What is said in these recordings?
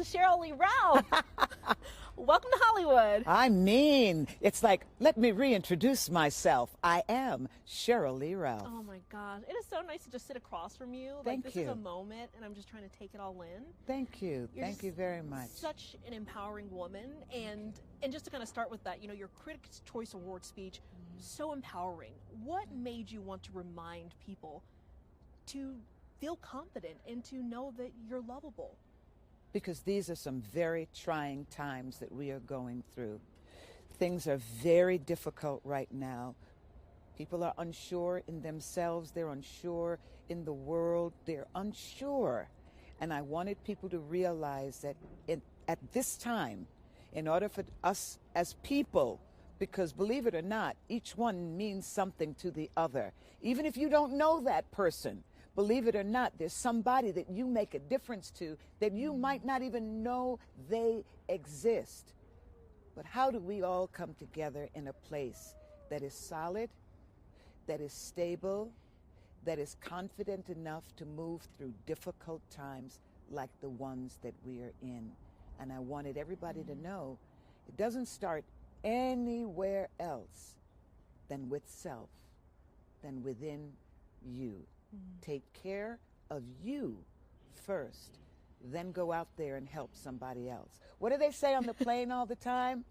is Sheryl Lee Ralph. Welcome to Hollywood. I mean, it's like, let me reintroduce myself. I am Sheryl Lee Ralph. Oh my God. It is so nice to just sit across from you. Thank this you. is a moment, and I'm just trying to take it all in. Thank you. Thank you very much. Such an empowering woman. And just to kind of start with that, your Critics' Choice Award speech, so empowering. What made you want to remind people to feel confident and to know that you're lovable? Because these are some very trying times that we are going through. Things are very difficult right now. People are unsure in themselves. They're unsure in the world. They're unsure. And I wanted people to realize that at this time, in order for us as people, because believe it or not, each one means something to the other. Even if you don't know that person, believe it or not, there's somebody that you make a difference to that you might not even know they exist. But how do we all come together in a place that is solid, that is stable, that is confident enough to move through difficult times like the ones that we are in? And I wanted everybody to know it doesn't start anywhere else than with self, than within you. Take care of you first, then go out there and help somebody else. What do they say on the plane all the time?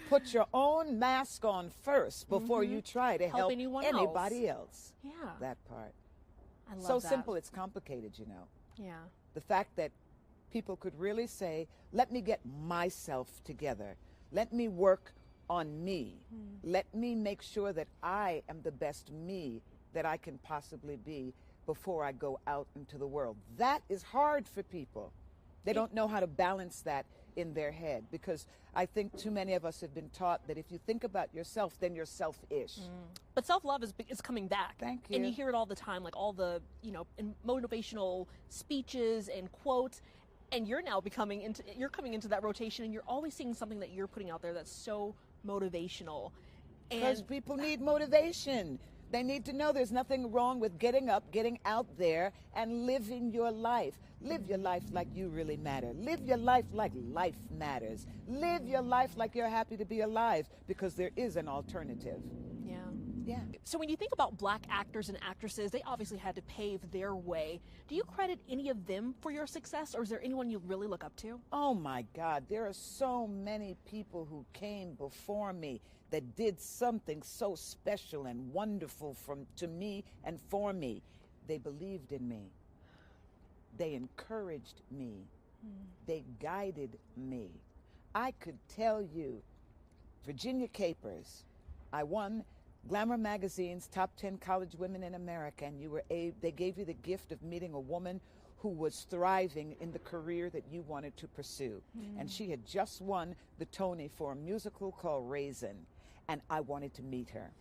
Put your own mask on first before you try to help anybody else. Yeah. That part. I love so that. simple, it's complicated, Yeah. The fact that people could really say, let me get myself together. Let me work on me. Let me make sure that I am the best me that I can possibly be before I go out into the world. That is hard for people. They don't know how to balance that in their head, because I think too many of us have been taught that if you think about yourself, then you're selfish. But self-love is coming back. Thank you. And you hear it all the time, like all the, motivational speeches and quotes. And you're now coming into that rotation, and you're always seeing something that you're putting out there that's so motivational. Because people need motivation. They need to know there's nothing wrong with getting up, getting out there, and living your life. Live your life like you really matter. Live your life like life matters. Live your life like you're happy to be alive, because there is an alternative. Yeah. Yeah. So when you think about black actors and actresses, they obviously had to pave their way. Do you credit any of them for your success, or is there anyone you really look up to? Oh my God, there are so many people who came before me that did something so special and wonderful to me and for me. They believed in me. They encouraged me. They guided me. I could tell you, Virginia Capers, I won Glamour Magazine's Top 10 College Women in America, and they gave you the gift of meeting a woman who was thriving in the career that you wanted to pursue. And she had just won the Tony for a musical called Raisin, and I wanted to meet her.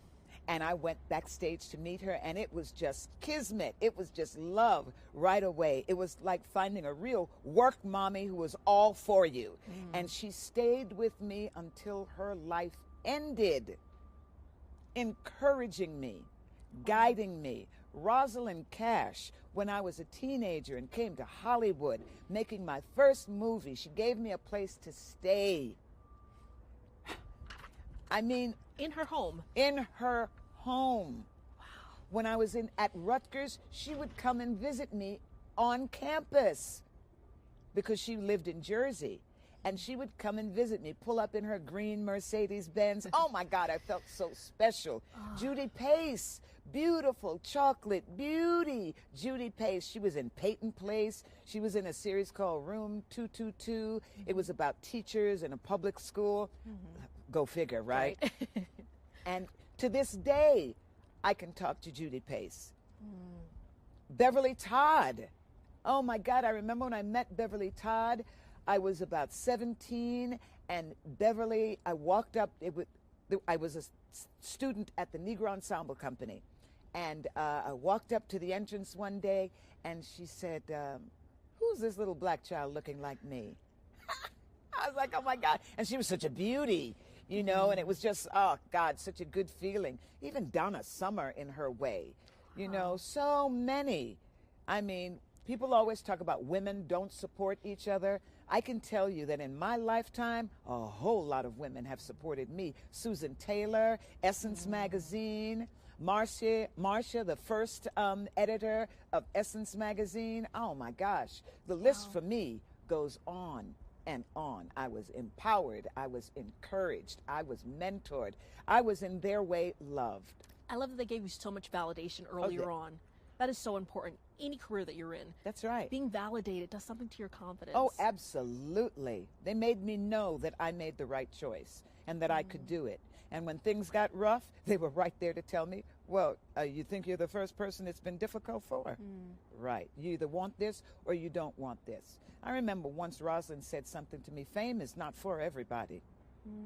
And I went backstage to meet her, and it was just kismet. It was just love right away. It was like finding a real work mommy who was all for you. And she stayed with me until her life ended, encouraging me, guiding me. Rosalind Cash, when I was a teenager and came to Hollywood, making my first movie, she gave me a place to stay. I mean, In her home. in her home. Wow. When I was at Rutgers, she would come and visit me on campus because she lived in Jersey. And she would come and visit me, pull up in her green Mercedes-Benz. Oh, my God, I felt so special. Judy Pace, beautiful chocolate beauty. Judy Pace, she was in Peyton Place. She was in a series called Room 222. It was about teachers in a public school. Go figure, right? And to this day, I can talk to Judy Pace. Beverly Todd. Oh, my God, I remember when I met Beverly Todd. I was about 17, and Beverly, I walked up, I was a student at the Negro Ensemble Company, and I walked up to the entrance one day, and she said, who's this little black child looking like me? I was like, oh my God. And she was such a beauty, and it was just, oh God, such a good feeling. Even Donna Summer in her way, so many. I mean, people always talk about women don't support each other. I can tell you that in my lifetime, a whole lot of women have supported me. Susan Taylor, Essence Magazine, Marcia, the first editor of Essence Magazine. Oh my gosh, the list for me goes on and on. I was empowered, I was encouraged, I was mentored, I was in their way loved. I love that they gave you so much validation earlier on. That is so important. Any career that you're in. That's right. Being validated does something to your confidence. Oh, absolutely. They made me know that I made the right choice and that I could do it. And when things got rough, they were right there to tell me, well, you think you're the first person it's been difficult for? Right. You either want this or you don't want this. I remember once Rosalind said something to me, fame is not for everybody.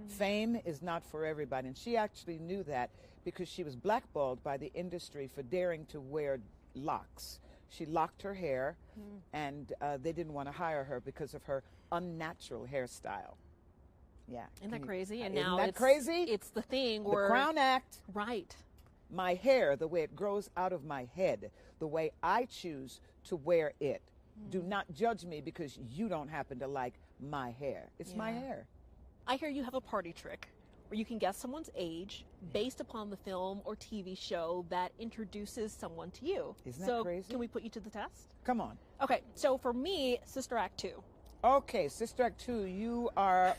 Fame is not for everybody. And she actually knew that because she was blackballed by the industry for daring to wear locks. She locked her hair, and they didn't want to hire her because of her unnatural hairstyle. Yeah. Isn't that crazy? And isn't now that crazy? It's the thing where... The Crown Act. Right. My hair, the way it grows out of my head, the way I choose to wear it. Do not judge me because you don't happen to like my hair. It's my hair. I hear you have a party trick where you can guess someone's age based upon the film or TV show that introduces someone to you. Isn't that crazy? Can we put you to the test? Come on. Okay, so for me, Sister Act 2. Okay, Sister Act 2, you are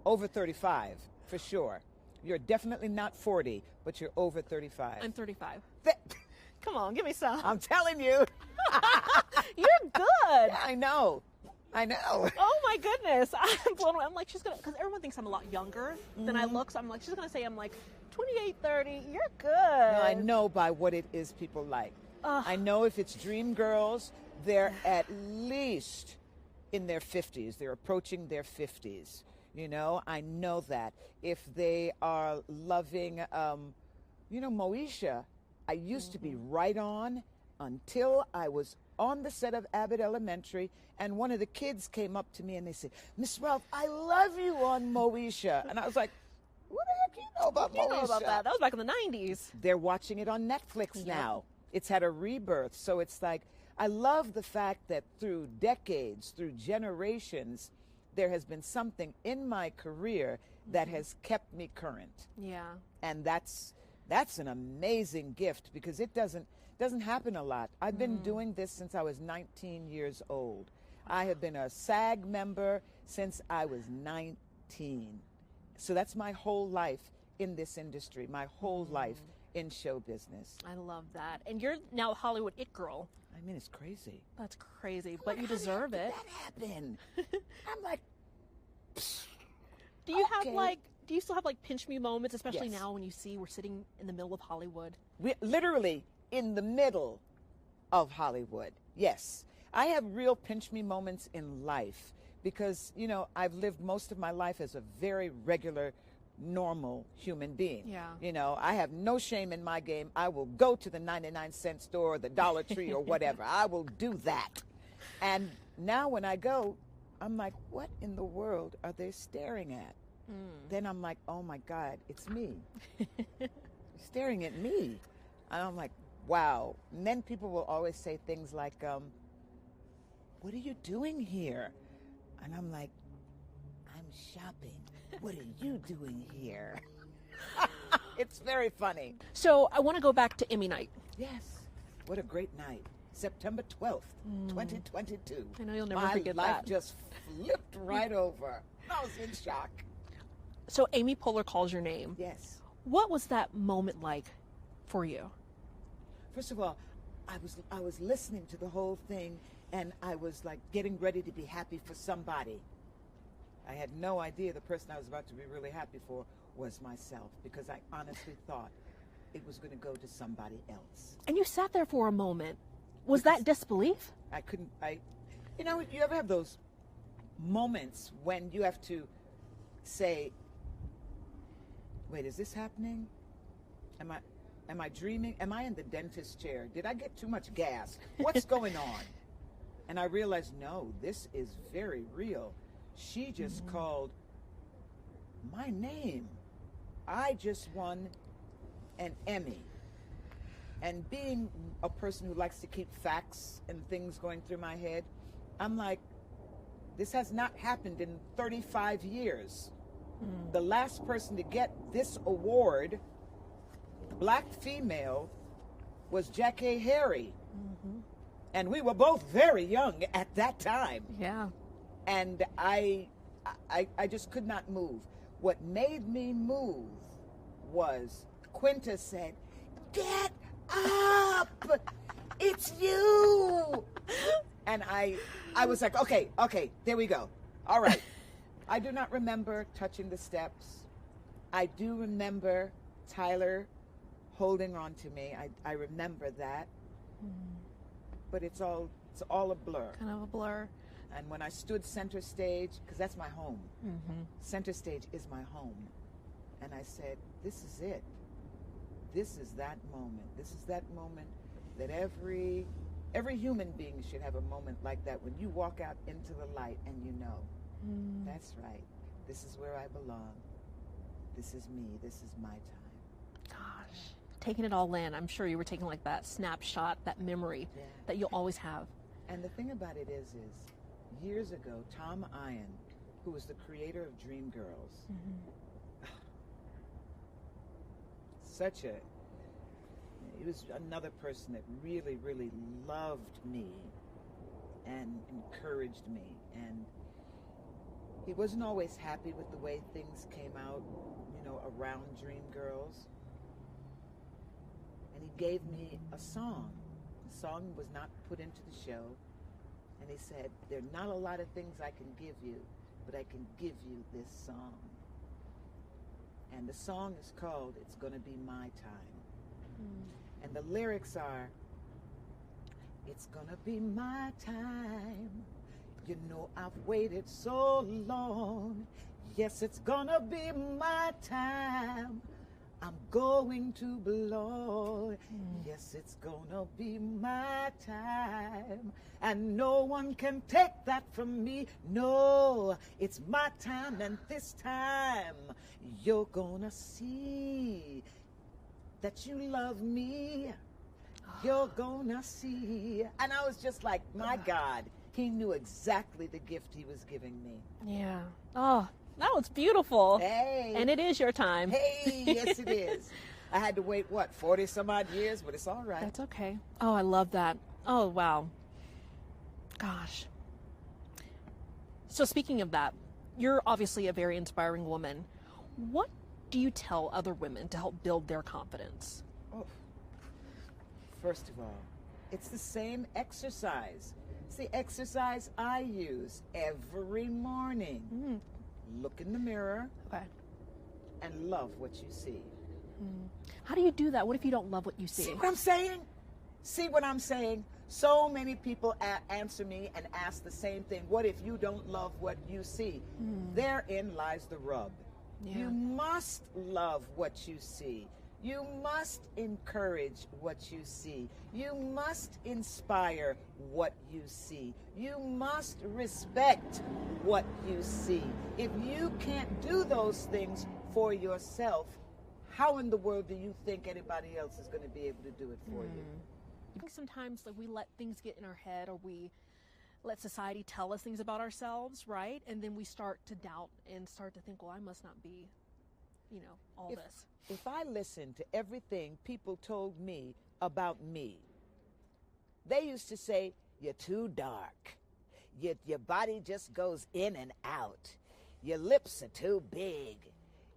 over 35, for sure. You're definitely not 40, but you're over 35. I'm 35. Come on, give me some. I'm telling you. You're good. I know. Oh my goodness. I'm blown away. I'm like, she's gonna, because everyone thinks I'm a lot younger than I look. So I'm like, she's gonna say I'm like 28, 30. You're good. No, I know by what it is people like. I know if it's dream girls, they're at least in their 50s. They're approaching their 50s. You know, I know that. If they are loving, Moesha, I used to be right on until I was on the set of Abbott Elementary, and one of the kids came up to me and they said, Miss Ralph, I love you on Moesha. And I was like, what the heck do you know about Moesha? You know about that. That was back in the 90s. They're watching it on Netflix now. It's had a rebirth. So it's like, I love the fact that through decades, through generations, there has been something in my career that has kept me current. Yeah. And that's an amazing gift because it doesn't happen a lot. I've been doing this since I was 19 years old. I have been a SAG member since I was 19. So that's my whole life in this industry, my whole life in show business. I love that. And you're now a Hollywood it girl. I mean, it's crazy. That's crazy, but you deserve it. How did that happen? I'm like, do you still have like pinch me moments, especially Yes. now when you see we're sitting in the middle of Hollywood? We're literally in the middle of Hollywood. Yes. I have real pinch me moments in life because, I've lived most of my life as a very regular, normal human being. Yeah. I have no shame in my game. I will go to the 99-cent store, or the Dollar Tree or whatever. I will do that. And now when I go, I'm like, what in the world are they staring at? Then I'm like, oh my God, it's me. Staring at me. And I'm like, wow. And then people will always say things like, what are you doing here? And I'm like, I'm shopping. What are you doing here? It's very funny. So I want to go back to Emmy night. Yes. What a great night. September 12th, 2022. I know you'll never forget that. My life just flipped right over. I was in shock. So Amy Poehler calls your name. Yes. What was that moment like for you? First of all, I was listening to the whole thing, and I was like getting ready to be happy for somebody. I had no idea the person I was about to be really happy for was myself, because I honestly thought it was going to go to somebody else. And you sat there for a moment. Was that disbelief? You ever have those moments when you have to say, wait, is this happening? Am I dreaming? Am I in the dentist chair? Did I get too much gas? What's going on? And I realized, no, this is very real. She just called my name. I just won an Emmy. And being a person who likes to keep facts and things going through my head, I'm like, This has not happened in 35 years. The last person to get this award, black female, was Jackie Harry. And we were both very young at that time. Yeah. And I just could not move. What made me move was Quinta said, "Get up! It's you!" And I was like, okay, there we go. All right. I do not remember touching the steps. I do remember Tyler holding on to me. I remember that. But it's all a blur. Kind of a blur. And when I stood center stage, because that's my home. Center stage is my home. And I said, this is it. This is that moment. This is that moment that every human being should have a moment like that, when you walk out into the light and you know, that's right. This is where I belong. This is me. This is my time. Gosh, taking it all in. I'm sure you were taking like that snapshot, that memory that you'll always have. And the thing about it is years ago, Tom Ian, who was the creator of Dreamgirls, he was another person that really, really loved me and encouraged me. And he wasn't always happy with the way things came out, around Dreamgirls. And he gave me a song. The song was not put into the show. And he said, there are not a lot of things I can give you, but I can give you this song. And the song is called It's Gonna Be My Time. And the lyrics are, it's gonna be my time. You know I've waited so long. Yes, it's gonna be my time. I'm going to blow. Yes, it's gonna be my time. And no one can take that from me. No, it's my time, and this time you're gonna see that you love me. You're gonna see. And I was just like, my God, he knew exactly the gift he was giving me. Yeah. Oh, that was beautiful. Hey. And it is your time. Hey, yes it is. I had to wait, 40 some odd years, but it's all right. That's okay. Oh, I love that. Oh, wow. Gosh. So speaking of that, you're obviously a very inspiring woman. What do you tell other women to help build their confidence? Oh. First of all, it's the same exercise. It's the exercise I use every morning. Look in the mirror and love what you see. How do you do that? What if you don't love what you see? See what I'm saying? See what I'm saying? So many people answer me and ask the same thing. What if you don't love what you see? Therein lies the rub. Yeah. You must love what you see. You must encourage what you see. You must inspire what you see. You must respect what you see. If you can't do those things for yourself, how in the world do you think anybody else is going to be able to do it for you? I think sometimes we let things get in our head, or we let society tell us things about ourselves, right? And then we start to doubt and start to think, well, I must not be, all this. If I listened to everything people told me about me, they used to say, you're too dark. Your body just goes in and out. Your lips are too big.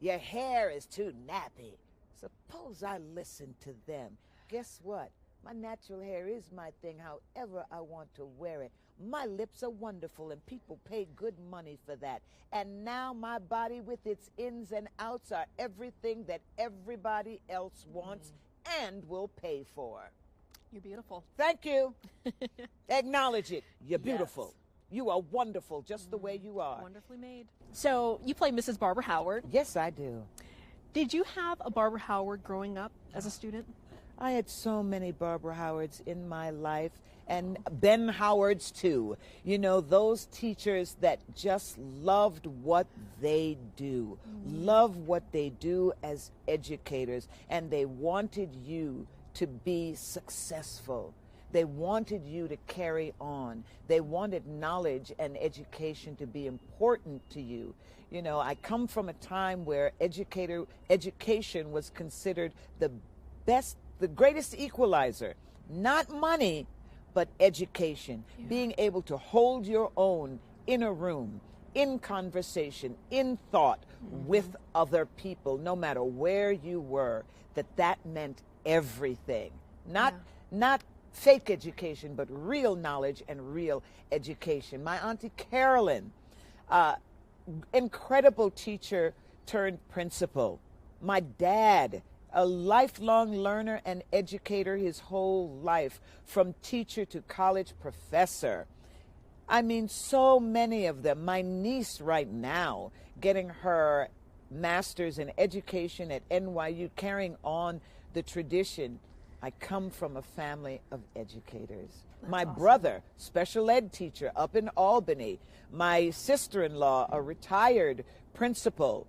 Your hair is too nappy. Suppose I listened to them. Guess what? My natural hair is my thing, however I want to wear it. My lips are wonderful, and people pay good money for that. And now my body with its ins and outs are everything that everybody else wants and will pay for. You're beautiful. Thank you. Acknowledge it. You're Yes. beautiful. You are wonderful just the way you are. Wonderfully made. So you play Mrs. Barbara Howard. Yes, I do. Did you have a Barbara Howard growing up as a student? I had so many Barbara Howards in my life, and Ben Howards too. Those teachers that just loved what they do, love what they do as educators, and they wanted you to be successful. They wanted you to carry on. They wanted knowledge and education to be important to you. You know, I come from a time where education was considered the greatest equalizer. Not money, but education. Yeah. Being able to hold your own in a room, in conversation, in thought with other people, no matter where you were, that meant everything. Not fake education, but real knowledge and real education. My Auntie Carolyn, incredible teacher turned principal. My dad, a lifelong learner and educator his whole life, from teacher to college professor. I mean, so many of them. My niece right now, getting her master's in education at NYU, carrying on the tradition. I come from a family of educators. That's my awesome. Brother, special ed teacher up in Albany. My sister-in-law, a retired principal,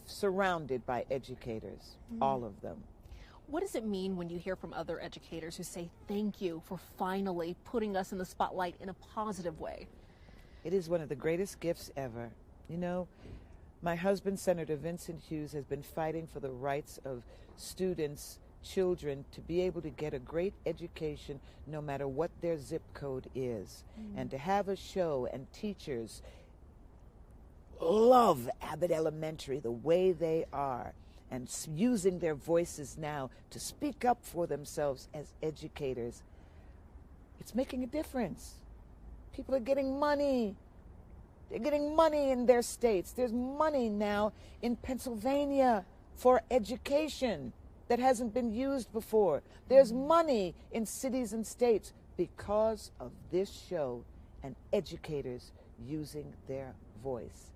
surrounded by educators, all of them. What does it mean when you hear from other educators who say thank you for finally putting us in the spotlight in a positive way? It is one of the greatest gifts ever. You know, my husband, Senator Vincent Hughes, has been fighting for the rights of students, children, to be able to get a great education no matter what their zip code is. And to have a show, and teachers love Abbott Elementary the way they are, and using their voices now to speak up for themselves as educators. It's making a difference. People are getting money. They're getting money in their states. There's money now in Pennsylvania for education that hasn't been used before. There's money in cities and states because of this show and educators using their voice.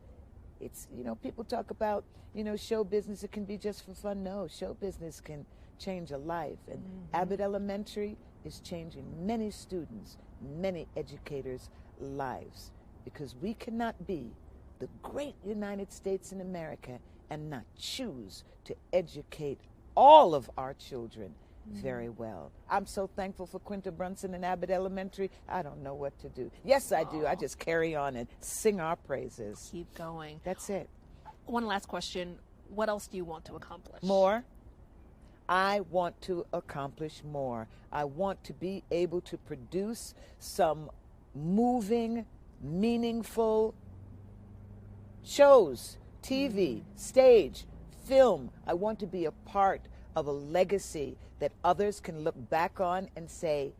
It's, you know, people talk about, you know, show business, it can be just for fun. No, show business can change a life. And Abbott Elementary is changing many students, many educators' lives, because we cannot be the great United States in America and not choose to educate all of our children very well. I'm so thankful for Quinta Brunson and Abbott Elementary. I don't know what to do. Yes, I do. I just carry on and sing our praises. Keep going. That's it. One last question. What else do you want to accomplish? More. I want to accomplish more. I want to be able to produce some moving, meaningful shows, TV, stage, film. I want to be a part of a legacy that others can look back on and say,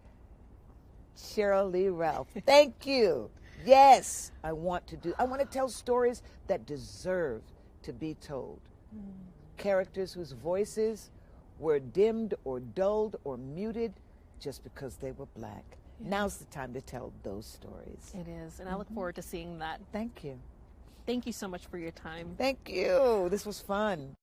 Sheryl Lee Ralph, thank you. Yes, I want to tell stories that deserve to be told. Characters whose voices were dimmed or dulled or muted just because they were black. Yeah. Now's the time to tell those stories. It is, and I look forward to seeing that. Thank you. Thank you so much for your time. Thank you. This was fun.